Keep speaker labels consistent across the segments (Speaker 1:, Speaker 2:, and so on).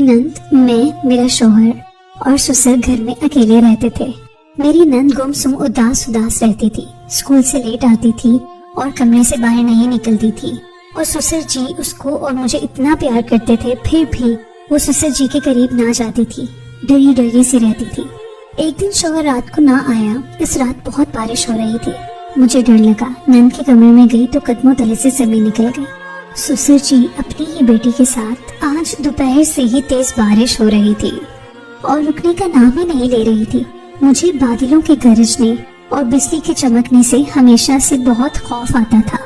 Speaker 1: نند، میں، میرا شوہر اور سسر گھر میں اکیلے رہتے تھے۔ میری نند گمسم اداس رہتی تھی، اسکول سے لیٹ آتی تھی اور کمرے سے باہر نہیں نکلتی تھی، اور سسر جی اس کو اور مجھے اتنا پیار کرتے تھے، پھر بھی وہ سسر جی کے قریب نہ جاتی تھی، ڈری سی رہتی تھی۔ ایک دن شوہر رات کو نہ آیا۔ اس رات بہت بارش ہو رہی تھی، مجھے ڈر لگا۔ نند کے کمرے میں گئی تو قدموں تلے سے زمین نکل گئی۔ سسر جی اپنی ہی بیٹی کے ساتھ آج دوپہر سے ہی تیز بارش ہو رہی تھی اور رکنے کا نام ہی نہیں لے رہی تھی۔ مجھے بادلوں کے گرجنے اور بجلی کے چمکنے سے ہمیشہ سے بہت خوف آتا تھا۔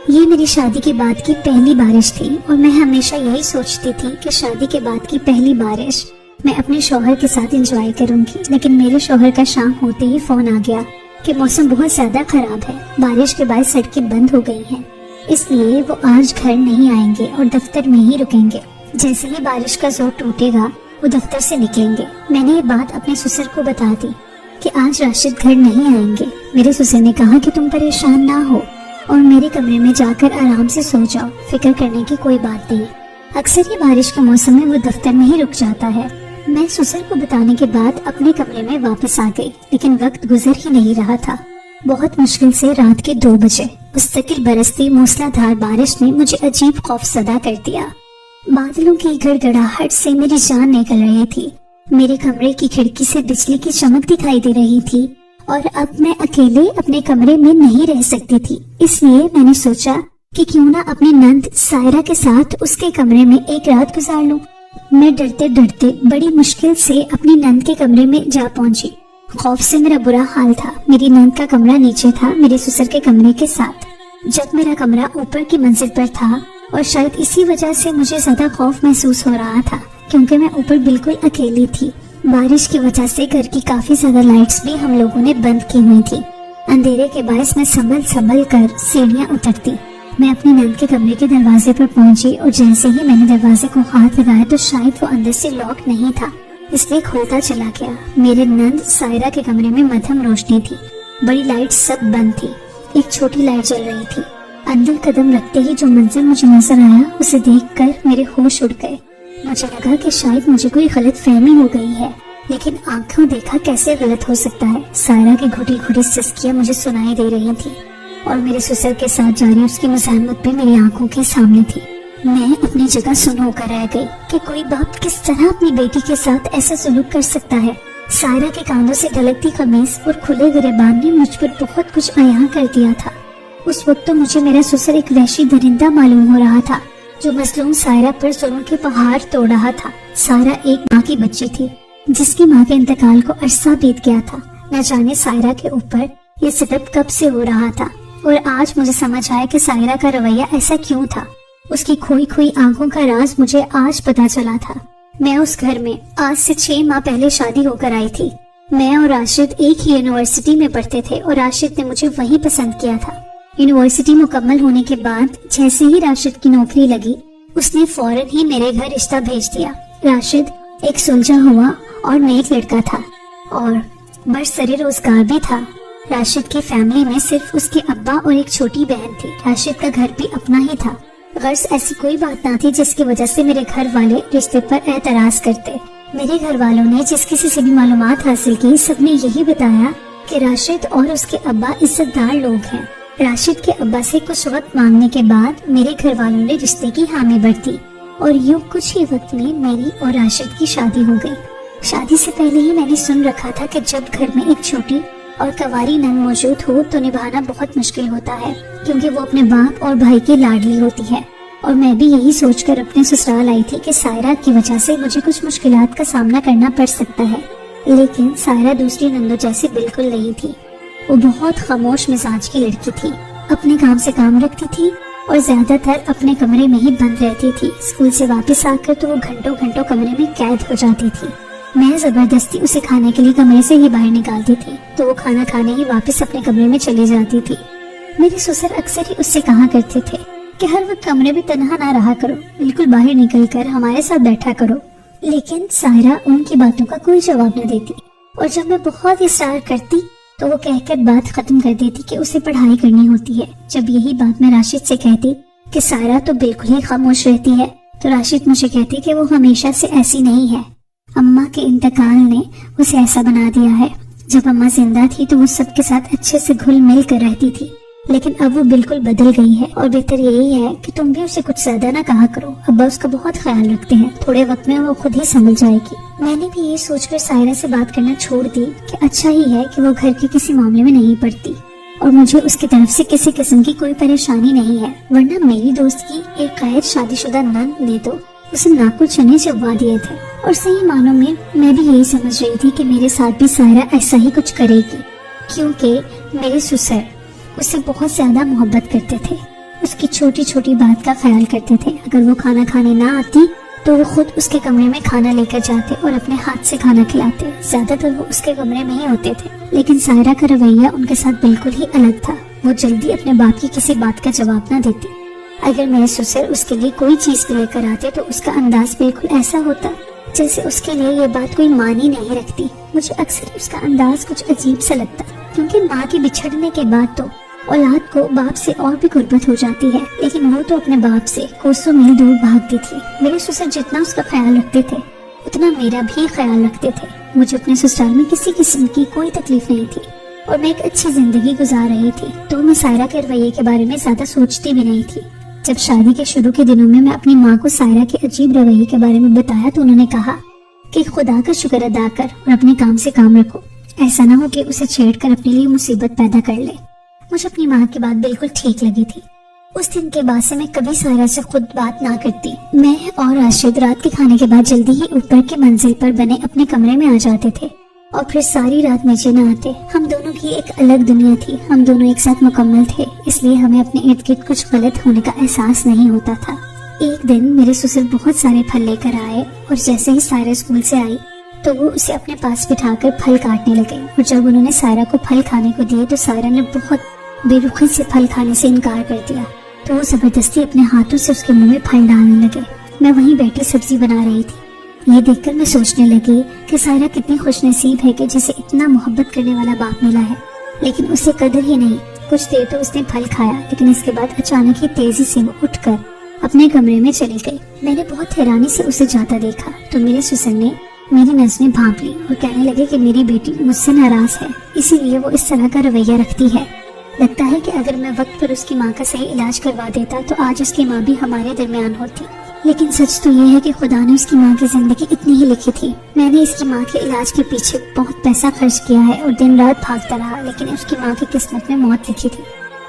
Speaker 1: یہ میری شادی کے بعد کی پہلی بارش تھی اور میں ہمیشہ یہی سوچتی تھی کہ شادی کے بعد کی پہلی بارش میں اپنے شوہر کے ساتھ انجوائے کروں گی، لیکن میرے شوہر کا شام ہوتے ہی فون آ گیا کہ موسم بہت زیادہ خراب ہے، بارش کے باعث سڑکیں بند ہو گئی ہیں، اس لیے وہ آج گھر نہیں آئیں گے اور دفتر میں ہی رکیں گے۔ جیسے ہی بارش کا زور ٹوٹے گا وہ دفتر سے نکلیں گے۔ میں نے یہ بات اپنے سسر کو بتا دی کہ آج راشد گھر نہیں آئیں گے۔ میرے سسر نے کہا کہ تم پریشان نہ ہو اور میرے کمرے میں جا کر آرام سے سو جاؤ، فکر کرنے کی کوئی بات نہیں، اکثر یہ بارش کے موسم میں وہ دفتر میں ہی رک جاتا ہے۔ میں سسر کو بتانے کے بعد اپنے کمرے میں واپس آ گئی، لیکن وقت گزر ہی نہیں رہا تھا۔ بہت مشکل سے رات کے 2 بجے مستقل برستی موسلادھار بارش نے مجھے عجیب خوف زدہ کر دیا۔ بادلوں کی گڑگڑاہٹ سے میری جان نکل رہی تھی۔ میرے کمرے کی کھڑکی سے بجلی کی چمک دکھائی دے رہی تھی اور اب میں اکیلے اپنے کمرے میں نہیں رہ سکتی تھی، اس لیے میں نے سوچا کہ کیوں نہ اپنی نند سائرہ کے ساتھ اس کے کمرے میں ایک رات گزار لوں۔ میں ڈرتے بڑی مشکل سے اپنی نند کے کمرے میں جا پہنچی۔ خوف سے میرا برا حال تھا۔ میری نند کا کمرہ نیچے تھا میرے سسر کے کمرے کے ساتھ، جب میرا کمرہ اوپر کی منزل پر تھا، اور شاید اسی وجہ سے مجھے زیادہ خوف محسوس ہو رہا تھا کیونکہ میں اوپر بالکل اکیلی تھی۔ بارش کی وجہ سے گھر کی کافی زیادہ لائٹس بھی ہم لوگوں نے بند کی ہوئی تھی۔ اندھیرے کے باعث میں سنبھل کر سیڑھیاں اترتی۔ میں اپنی نند کے کمرے کے دروازے پر پہنچی اور جیسے ہی میں نے دروازے کو ہاتھ لگایا تو شاید وہ اندر سے لاک نہیں تھا، اس لیے کھولتا چلا گیا۔ میرے نند سائرہ کے کمرے میں مدھم روشنی تھی، بڑی لائٹ سب بند تھی، ایک چھوٹی لائٹ جل رہی تھی۔ اندر قدم رکھتے ہی جو منظر مجھے نظر آیا اسے دیکھ کر میرے ہوش اڑ گئے۔ مجھے لگا کہ شاید مجھے کوئی غلط فہمی ہو گئی ہے، لیکن آنکھوں دیکھا کیسے غلط ہو سکتا ہے۔ سائرہ کی گھٹی سسکیاں مجھے سنائی دے رہی تھی اور میرے سسر کے ساتھ جاری اس کی مزاحمت بھی میری آنکھوں کے سامنے تھی۔ میں اپنی جگہ سن ہو کر رہ گئی کہ کوئی باپ کس طرح اپنی بیٹی کے ساتھ ایسا سلوک کر سکتا ہے۔ سائرہ کے کاندھوں سے ڈھلکتی قمیص اور کھلے گریبان نے مجھ پر بہت کچھ عیاں کر دیا تھا۔ اس وقت تو مجھے میرا سسر ایک وحشی درندہ معلوم ہو رہا تھا جو مظلوم سائرہ پر ظلم کے پہاڑ توڑ رہا تھا۔ سائرہ ایک ماں کی بچی تھی جس کی ماں کے انتقال کو عرصہ بیت گیا تھا۔ نہ جانے سائرہ کے اوپر یہ سٹپ کب سے ہو رہا تھا، اور آج مجھے سمجھ آیا کہ سائرہ کا رویہ ایسا کیوں تھا۔ اس کی کھوئی آنکھوں کا راز مجھے آج پتا چلا تھا۔ میں اس گھر میں آج سے 6 ماہ پہلے شادی ہو کر آئی تھی۔ میں اور راشد ایک ہی یونیورسٹی میں پڑھتے تھے اور راشد نے مجھے وہیں پسند کیا تھا۔ یونیورسٹی مکمل ہونے کے بعد جیسے ہی راشد کی نوکری لگی اس نے فوراً ہی میرے گھر رشتہ بھیج دیا۔ راشد ایک سلجھا ہوا اور نیک لڑکا تھا اور برسر روزگار بھی تھا۔ راشد کی فیملی میں صرف اس کے ابا اور ایک چھوٹی بہن تھی۔ راشد کا گھر بھی اپنا ہی تھا، غرض ایسی کوئی بات نہ تھی جس کی وجہ سے میرے گھر والے رشتے پر اعتراض کرتے۔ میرے گھر والوں نے جس کسی سے بھی معلومات حاصل کی سب نے یہی بتایا کہ راشد اور اس کے ابا عزت دار لوگ ہیں۔ راشد کے ابا سے کچھ وقت مانگنے کے بعد میرے گھر والوں نے رشتے کی حامی بھر دی اور یوں کچھ ہی وقت میں میری اور راشد کی شادی ہو گئی۔ شادی سے پہلے ہی میں نے سن رکھا تھا کہ جب گھر میں ایک چھوٹی اور کنواری نند موجود ہو تو نبھانا بہت مشکل ہوتا ہے کیونکہ وہ اپنے باپ اور بھائی کی لاڈلی ہوتی ہے، اور میں بھی یہی سوچ کر اپنے سسرال آئی تھی کہ سائرہ کی وجہ سے مجھے کچھ مشکلات کا سامنا کرنا پڑ سکتا ہے، لیکن سائرہ دوسری نندوں جیسی بالکل نہیں تھی۔ وہ بہت خاموش مزاج کی لڑکی تھی، اپنے کام سے کام رکھتی تھی اور زیادہ تر اپنے کمرے میں ہی بند رہتی تھی۔ اسکول سے واپس آ کر تو وہ گھنٹوں کمرے میں قید ہو جاتی تھی۔ میں زبردستی اسے کھانے کے لیے کمرے سے ہی باہر نکالتی تھی تو وہ کھانا کھانے ہی واپس اپنے کمرے میں چلی جاتی تھی۔ میرے سسر اکثر ہی اس سے کہا کرتے تھے کہ ہر وقت کمرے میں تنہا نہ رہا کرو، بالکل باہر نکل کر ہمارے ساتھ بیٹھا کرو، لیکن سائرہ ان کی باتوں کا کوئی جواب نہ دیتی، اور جب میں بہت اصرار کرتی تو وہ کہہ کر بات ختم کر دیتی کہ اسے پڑھائی کرنی ہوتی ہے۔ جب یہی بات میں راشد سے کہتی کہ سائرہ تو بالکل ہی خاموش رہتی ہے تو راشد مجھے کہتے کہ وہ ہمیشہ سے ایسی نہیں ہے، اماں کے انتقال نے اسے ایسا بنا دیا ہے۔ جب اماں زندہ تھی تو وہ سب کے ساتھ اچھے سے گھل مل کر رہتی تھی، لیکن اب وہ بالکل بدل گئی ہے، اور بہتر یہی ہے کہ تم بھی اسے کچھ زیادہ نہ کہا کرو، ابا اس کا بہت خیال رکھتے ہیں، تھوڑے وقت میں وہ خود ہی سنبھل جائے گی۔ میں نے بھی یہ سوچ کر سائرہ سے بات کرنا چھوڑ دی کہ اچھا ہی ہے کہ وہ گھر کے کسی معاملے میں نہیں پڑتی، اور مجھے اس کی طرف سے کسی قسم کی کوئی پریشانی نہیں ہے، ورنہ میری دوست کی ایک غیر شادی شدہ نند نے تو اسے ناکل چنے چبوا دیے تھے۔ اور صحیح معنوں میں بھی یہی سمجھ رہی تھی کہ میرے ساتھ بھی سائرہ ایسا ہی کچھ کرے گی، کیونکہ میرے سسر اس سے بہت زیادہ محبت کرتے تھے، اس کی چھوٹی چھوٹی بات کا خیال کرتے تھے۔ اگر وہ کھانا کھانے نہ آتی تو وہ خود اس کے کمرے میں کھانا لے کر جاتے اور اپنے ہاتھ سے کھانا کھلاتے، زیادہ تر وہ اس کے کمرے میں ہی ہوتے تھے۔ لیکن سائرہ کا رویہ ان کے ساتھ بالکل ہی الگ تھا، وہ جلدی اپنے باپ کی کسی بات کا جواب نہ دیتی۔ اگر میرے سسر اس کے لیے کوئی چیز بھی لے کر آتے تو اس کا انداز بالکل ایسا ہوتا جیسے اس کے لیے یہ بات کوئی معنی نہیں رکھتی۔ مجھے اکثر اس کا انداز کچھ عجیب سا لگتا، کیونکہ ماں کے بچھڑنے کے بعد تو اولاد کو باپ سے اور بھی غربت ہو جاتی ہے، لیکن وہ تو اپنے باپ سے کوسوں میل دور بھاگتی تھی۔ میرے سسر جتنا اس کا خیال رکھتے تھے اتنا میرا بھی خیال رکھتے تھے۔ مجھے اپنے سسرال میں کسی قسم کی کوئی تکلیف نہیں تھی، اور میں ایک اچھی زندگی گزار رہی تھی، تو میں سائرہ کے رویے کے بارے میں زیادہ سوچتی بھی نہیں تھی۔ جب شادی کے شروع کے دنوں میں اپنی ماں کو سائرہ کے عجیب رویے کے بارے میں بتایا تو انہوں نے کہا کہ خدا کا شکر ادا کر اور اپنے کام سے کام رکھو، ایسا نہ ہو کہ اسے چھیڑ کر اپنے لیے مصیبت پیدا کر لے۔ مجھے اپنی ماں کی بات بالکل ٹھیک لگی تھی۔ اس دن کے بعد سے میں کبھی سائرہ سے خود بات نہ کرتی۔ میں اور راشد رات کے کھانے کے بعد جلدی ہی اوپر کی منزل پر بنے اپنے کمرے میں آ جاتے تھے اور پھر ساری رات نیچے نہ آتے۔ ہم دونوں کی ایک الگ دنیا تھی، ہم دونوں ایک ساتھ مکمل تھے، اس لیے ہمیں اپنے ارد گرد کچھ غلط ہونے کا احساس نہیں ہوتا تھا۔ ایک دن میرے سسر بہت سارے پھل لے کر آئے، اور جیسے ہی سائرہ اسکول سے آئی تو وہ اسے اپنے پاس بٹھا کر پھل کاٹنے لگے، اور جب انہوں نے سائرہ کو پھل کھانے کو دیے تو سائرہ نے بہت بے رخی سے پھل کھانے سے انکار کر دیا، تو وہ زبردستی اپنے ہاتھوں سے اس کے منہ میں پھل ڈالنے لگے۔ میں وہیں بیٹھی سبزی بنا رہی تھی، یہ دیکھ کر میں سوچنے لگی کہ سائرہ کتنی خوش نصیب ہے کہ جسے اتنا محبت کرنے والا باپ ملا ہے، لیکن اسے قدر ہی نہیں۔ کچھ دیر تو اس نے پھل کھایا، لیکن اس کے بعد اچانک ہی تیزی سے وہ اٹھ کر اپنے کمرے میں چلی گئی۔ میں نے بہت حیرانی سے اسے جاتا دیکھا تو میرے سسر نے میری نظریں بھانپ لی اور کہنے لگے کہ میری بیٹی مجھ سے ناراض ہے، اسی لیے وہ اس طرح کا رویہ رکھتی ہے۔ لگتا ہے کہ اگر میں وقت پر اس کی ماں کا صحیح علاج کروا دیتا تو آج اس کی ماں بھی ہمارے درمیان ہوتی، لیکن سچ تو یہ ہے کہ خدا نے اس کی ماں کی زندگی اتنی ہی لکھی تھی۔ میں نے اس کی ماں کے علاج کے پیچھے بہت پیسہ خرچ کیا ہے اور دن رات بھاگتا رہا، لیکن اس کی ماں کی قسمت میں موت لکھی تھی۔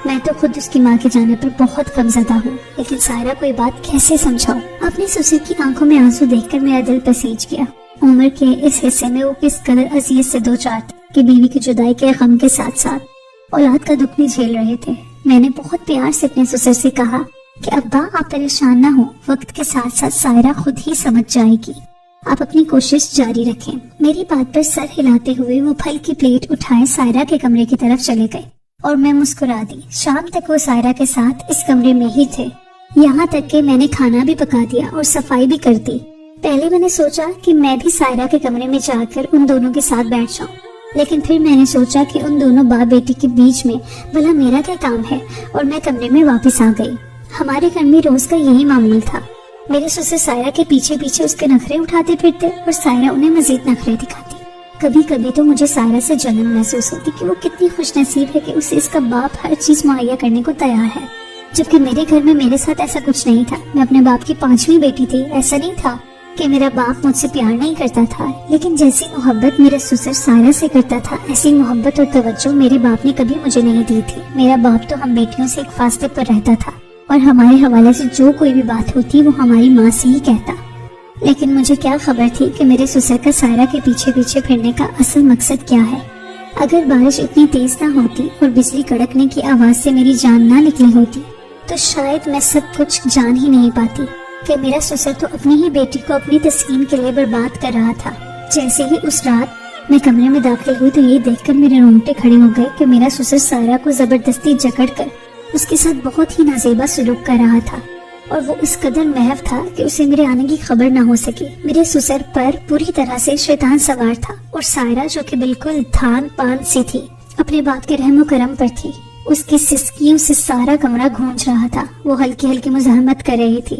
Speaker 1: میں تو خود اس کی ماں کے جانے پر بہت غمزدہ ہوں، لیکن سائرہ کو یہ بات کیسے سمجھاؤں؟ اپنے سسر کی آنکھوں میں آنسو دیکھ کر میرا دل پسیج گیا۔ عمر کے اس حصے میں وہ کس قدر اذیت سے دو چار تھے کہ بیوی کی جدائی کے غم کے ساتھ ساتھ اولاد کا دکھ بھی جھیل رہے تھے۔ میں نے بہت پیار سے اپنے سسر سے کہا کہ ابا آپ پریشان نہ ہو، وقت کے ساتھ ساتھ سائرہ خود ہی سمجھ جائے گی، آپ اپنی کوشش جاری رکھیں۔ میری بات پر سر ہلاتے ہوئے وہ پھل کی پلیٹ اٹھائے سائرہ کے کمرے کی طرف چلے گئے اور میں مسکرا دی۔ شام تک وہ سائرہ کے ساتھ اس کمرے میں ہی تھے، یہاں تک کہ میں نے کھانا بھی پکا دیا اور صفائی بھی کر دی۔ پہلے میں نے سوچا کہ میں بھی سائرہ کے کمرے میں جا کر ان دونوں کے ساتھ بیٹھ جاؤں، لیکن پھر میں نے سوچا کہ ان دونوں باپ بیٹی کے بیچ میں بھلا میرا کیا کام ہے، اور میں کمرے میں واپس آ گئی۔ ہمارے گھر میں روز کا یہی معمول تھا، میرے سسر سائرہ کے پیچھے پیچھے اس کے نخرے اٹھاتے پھرتے اور سائرہ انہیں مزید نخرے دکھاتی۔ کبھی کبھی تو مجھے سائرہ سے جلن محسوس ہوتی کہ وہ کتنی خوش نصیب ہے کہ اسے اس کا باپ ہر چیز مہیا کرنے کو تیار ہے، جبکہ میرے گھر میں میرے ساتھ ایسا کچھ نہیں تھا۔ میں اپنے باپ کی 5ویں بیٹی تھی، ایسا نہیں تھا کہ میرا باپ مجھ سے پیار نہیں کرتا تھا، لیکن جیسی محبت میرا سسر سائرہ سے کرتا تھا ایسی محبت اور توجہ میرے باپ نے کبھی مجھے نہیں دی تھی۔ میرا باپ تو ہم بیٹیوں سے ایک فاصلے پر رہتا تھا اور ہمارے حوالے سے جو کوئی بھی بات ہوتی وہ ہماری ماں سے ہی کہتا، لیکن مجھے کیا خبر تھی کہ میرے سسر کا سائرہ کے پیچھے پیچھے پھرنے کا اصل مقصد کیا ہے۔ اگر بارش اتنی تیز نہ ہوتی اور بجلی کڑکنے کی آواز سے میری جان نہ نکلی ہوتی تو شاید میں سب کچھ جان ہی نہیں پاتی کہ میرا سسر تو اپنی ہی بیٹی کو اپنی تسکین کے لیے برباد کر رہا تھا۔ جیسے ہی اس رات میں کمرے میں داخل ہوئی تو یہ دیکھ کر میرے رونگٹے کھڑے ہو گئے کہ میرا سسر سائرہ کو زبردستی جکڑ کر اس کے ساتھ بہت ہی نازیبا سلوک کر رہا تھا، اور وہ اس قدر محو تھا کہ اسے میرے آنے کی خبر نہ ہو سکی۔ میرے سسر پر پوری طرح سے شیطان سوار تھا، اور سائرہ جو کہ بالکل دھان پان سی تھی اپنے باپ کے رحم و کرم پر تھی، اس کی سسکیوں سے سارا کمرہ گونج رہا تھا۔ وہ ہلکی ہلکی مزاحمت کر رہی تھی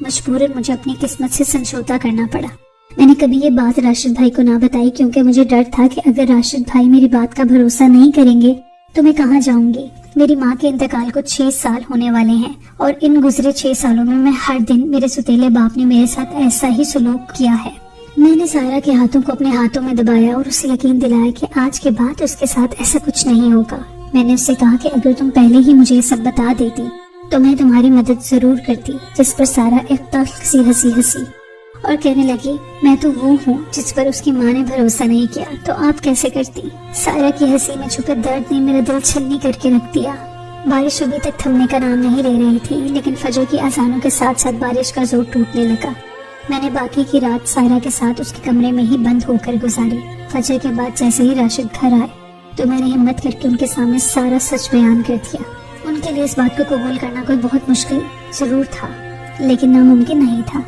Speaker 1: مجبوراً مجھے اپنی قسمت سے سمجھوتا کرنا پڑا۔ میں نے کبھی یہ بات راشد بھائی کو نہ بتائی کیونکہ مجھے ڈر تھا کہ اگر راشد بھائی میری بات کا بھروسہ نہیں کریں گے تو میں کہاں جاؤں گی۔ میری ماں کے انتقال کو 6 سال ہونے والے ہیں اور ان گزرے 6 سالوں میں ہر دن میرے ستیلے باپ نے میرے ساتھ ایسا ہی سلوک کیا ہے۔ میں نے سائرہ کے ہاتھوں کو اپنے ہاتھوں میں دبایا اور اسے یقین دلایا کہ آج کے بعد اس کے ساتھ ایسا کچھ نہیں ہوگا۔ میں نے اس سے کہا کہ اگر تم پہلے ہی مجھے یہ سب بتا دیتی تو میں تمہاری مدد ضرور کرتی، جس پر سارہ ایک تلخ سی ہنسی اور کہنے لگی میں تو وہ ہوں جس پر اس کی ماں نے بھروسہ نہیں کیا، تو آپ کیسے کرتی؟ سائرہ کی ہنسی میں چھپے درد نے میرا دل چھلنی کر کے رکھ دیا۔ بارش ابھی تک تھمنے کا نام نہیں لے رہی تھی، لیکن فجر کی اذانوں کے ساتھ ساتھ بارش کا زور ٹوٹنے لگا۔ میں نے باقی کی رات سائرہ کے ساتھ اس کے کمرے میں ہی بند ہو کر گزاری۔ فجر کے بعد جیسے ہی راشد گھر آئے تو میں نے ہمت کر کے ان کے سامنے سارا سچ بیان کر دیا۔ ان کے لیے اس بات کو قبول کرنا کوئی بہت مشکل ضرور تھا، لیکن ناممکن نہیں تھا۔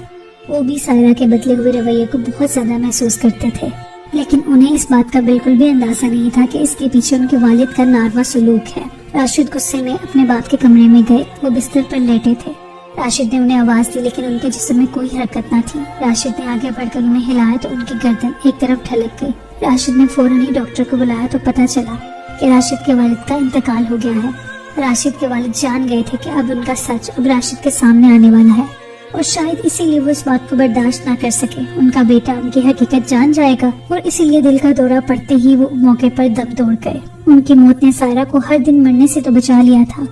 Speaker 1: وہ بھی سائرہ کے بدلے ہوئے رویے کو بہت زیادہ محسوس کرتے تھے، لیکن انہیں اس بات کا بالکل بھی اندازہ نہیں تھا کہ اس کے پیچھے ان کے والد کا ناروا سلوک ہے۔ راشد غصے میں اپنے باپ کے کمرے میں گئے، وہ بستر پر لیٹے تھے۔ راشد نے انہیں آواز دی لیکن ان کے جسم میں کوئی حرکت نہ تھی۔ راشد نے آگے بڑھ کر انہیں ہلایا تو ان کی گردن ایک طرف ڈھلک گئی۔ راشد نے فوراً ہی ڈاکٹر کو بلایا تو پتہ چلا کہ راشد کے والد کا انتقال ہو گیا ہے۔ راشد کے والد جان گئے تھے کہ اب ان کا سچ اب راشد کے سامنے آنے والا ہے، اور شاید اسی لیے وہ اس بات کو برداشت نہ کر سکے۔ ان کا بیٹا ان کی حقیقت جان جائے گا، اور اسی لیے دل کا دورہ پڑتے ہی وہ موقع پر دم توڑ گئے۔ ان کی موت نے سائرہ کو ہر دن مرنے سے تو بچا لیا تھا۔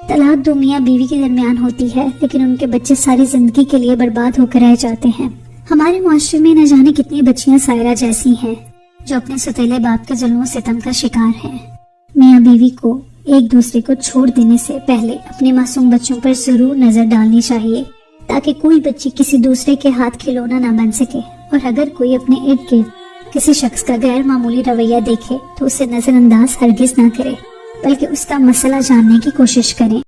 Speaker 1: طلاق 2 میاں بیوی کے درمیان ہوتی ہے، لیکن ان کے بچے ساری زندگی کے لیے برباد ہو کر رہ جاتے ہیں۔ ہمارے معاشرے میں نہ جانے کتنی بچیاں سائرہ جیسی ہیں جو اپنے ستیلے باپ کے ظلم و ستم کا شکار ہیں۔ میاں بیوی کو ایک دوسرے کو چھوڑ دینے سے پہلے اپنے معصوم بچوں پر ضرور نظر ڈالنی چاہیے، تاکہ کوئی بچی کسی دوسرے کے ہاتھ کھلونا نہ بن سکے۔ اور اگر کوئی اپنے ارد گرد کسی شخص کا غیر معمولی رویہ دیکھے تو اسے نظر انداز ہرگز نہ کرے، بلکہ اس کا مسئلہ جاننے کی کوشش کریں۔